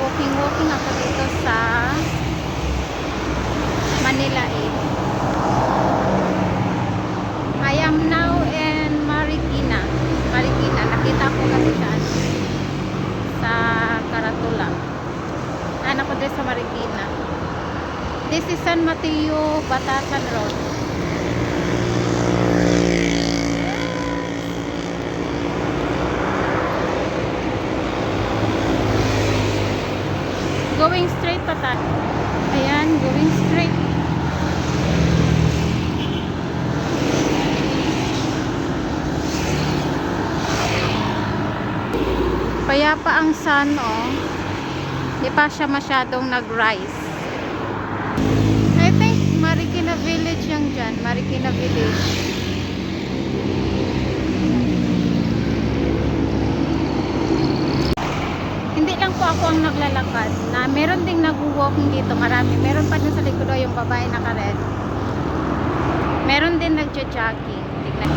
Nag-walking ako dito sa Manila I am now in Marikina. Nakita ko kasi sa Karatula. Anak ko din sa Marikina. This is San Mateo, Batasan Road. Going straight pa tayo. Ayan, going straight. Payapa ang sun, oh. Di pa siya masyadong nag-rise. I think Marikina Village yung dyan. Marikina Village. Hindi lang po ako ang naglalakad. Meron ding nag-walking dito. Marami. Meron pa dun sa likod yung babae naka-red. Meron din nagja-jogging. Tignan.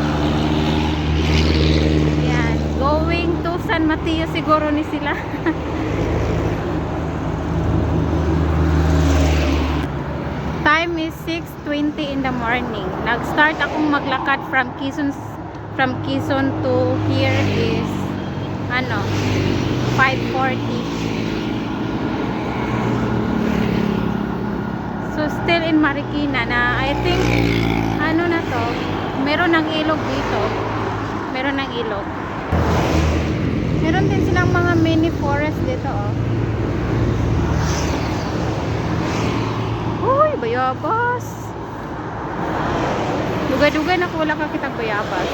Yan. Going to San Mateo siguro ni sila. Time is 6:20 in the morning. Nag-start akong maglakad from Quezon to here is 5:40. So still in Marikina na I think na to, meron ng ilog dito. Meron ng ilog. Meron din silang mga mini forest dito, oh. Uy, bayabas. Dugay-dugay na wala ka kitang bayabas.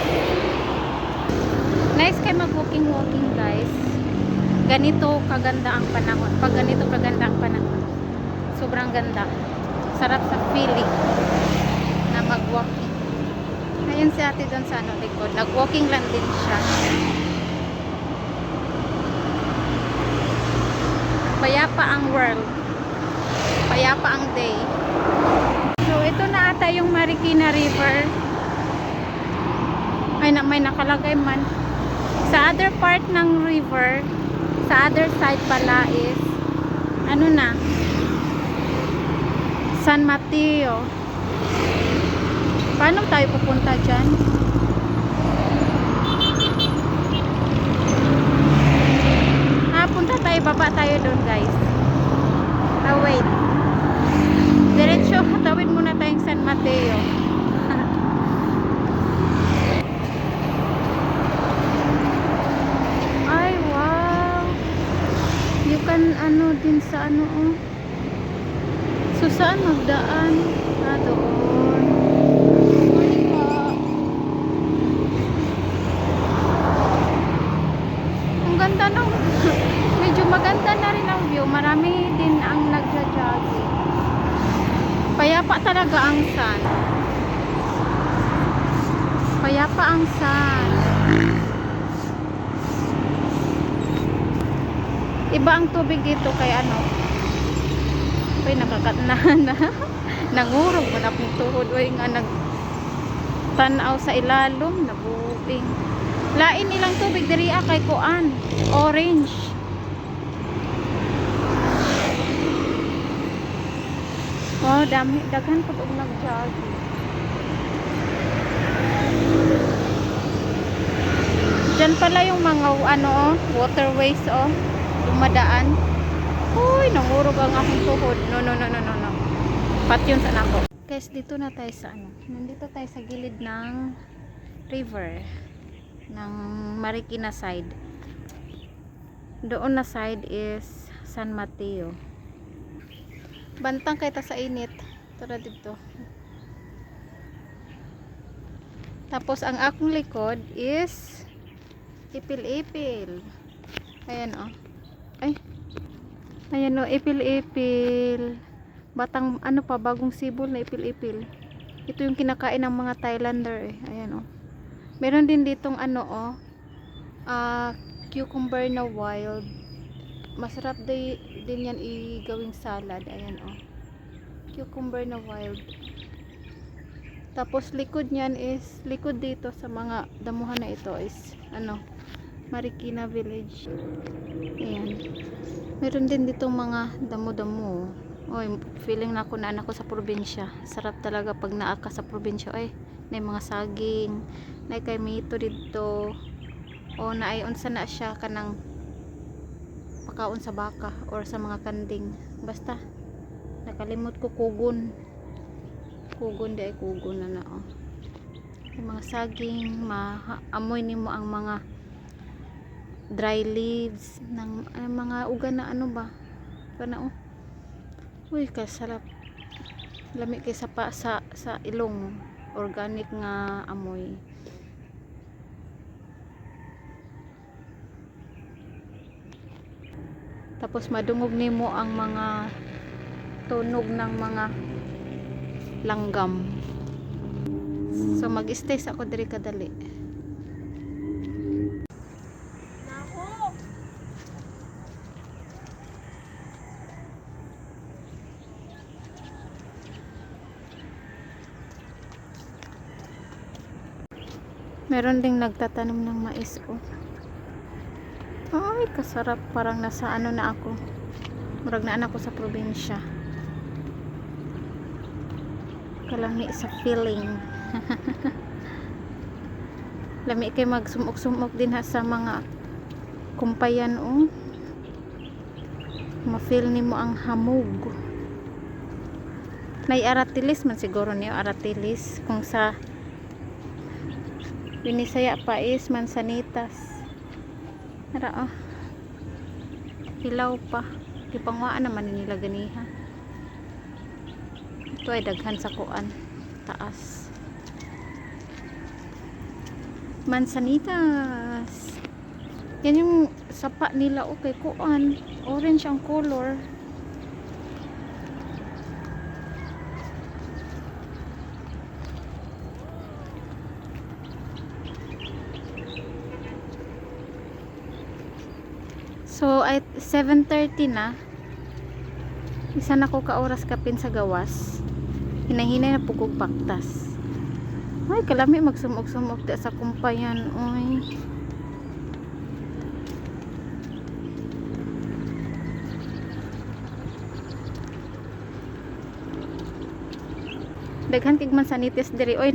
Nice kayo mag-walking guys. Ganito kaganda ang panahon. Pag ganito kaganda ang panahon, sobrang ganda. Sarap sa feeling na mag-walking. Ayun si ate doon sa likod. Nag-walking lang din siya. Payapa ang world. Payapa ang day. So ito na ata yung Marikina River. Ay, may nakalagay man. Sa other part ng river, sa other side pala is San Mateo. Paano tayo pupunta dyan? Punta tayo, baba tayo doon guys. Wait. Diretso, tawid muna tayong San Mateo. Ay, wow. You can din sa oh. So, saan magdaan? Doon. Ang ganda ng medyo maganda na rin ang view. Marami din ang nagja-jogging. Payapa talaga ang sun. Payapa ang sun. Iba ang tubig dito kay Uy, nakakatnahan na. Nangurog mo na kong tuhod. Uy, nga nagtanaw sa ilalom. Nabubing. Lain ilang tubig diri kay kuan. Orange. Oh, dami. Daghan po og nag-jogging. Diyan pala yung mga waterways dumadaan. Uy, nangurog ang akong tuhod. No. Pat yun sa nako. Guys, dito na tayo sa nandito tayo sa gilid ng river ng Marikina side. Doon na side is San Mateo. Bantang kita sa init. Tara dito. Tapos ang akong likod is ipil-ipil. Ayan Ay. Ayan ipil-ipil. Batang bagong sibol na ipil-ipil. Ito yung kinakain ng mga Thailander Ayan Meron din ditong cucumber na wild. Masarap din yan igawing salad. Ayan Cucumber na wild. Tapos likod niyan is likod dito sa mga damuhan na ito is Marikina Village. Ayan. Meron din ditong mga damo-damo. Oy, feeling na ako na anak ko sa probinsya. Sarap talaga pag naa ka sa probinsya. Oy, na mga saging, na kay mito dito. O na ay unsa na siya kanang pakaon sa baka or sa mga kanding. Basta nakalimot ko kugon. Kugon di ay kugon na oh. Yung mga saging, maamoy nimo ang mga dry leaves ng mga ugan na ano ba? Kana oh. Uy, kasarap. Lami kay sa ilong. Organic nga amoy. Tapos madungog nimo ang mga tunog ng mga langgam. So mag-stay ako diri kadali. Meron ding nagtatanim ng mais oh. Ay, kasarap, parang nasa ano na ako. Murag na anak ko sa probinsya. Kalami sa feeling. Lami kay magsumok-sumok din ha sa mga kumpayan oh. Ma-feel nimo ang hamog. Nay aratilis man siguro niyo, aratilis kung sa Binisaya pa is mansanitas. Nara oh. Hilaw pa. Ipangwaan naman nila ganiha. Ito ay daghan sa kuan. Taas. Mansanitas. Yan yung sapa nila okay kuan. Orange ang color. So at 7:30 na. Isa na ko ka oras kapin sa gawas. Hinahinay na pugog paktas. Ay kalami magsumog-sumog da sa kumpayan oy. Daghan kig mansanitis diri oy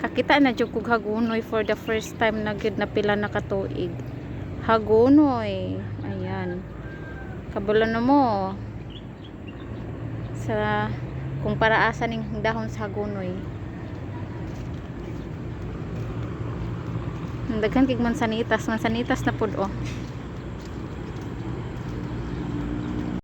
kakita na jud kog hagunoy for the first time na gyud na pila na katuig. Hagunoy. Ayan. Kabulan mo sa kung paraasan ning dahon sa hagunoy. Daghan kig mansanitas na pud oh.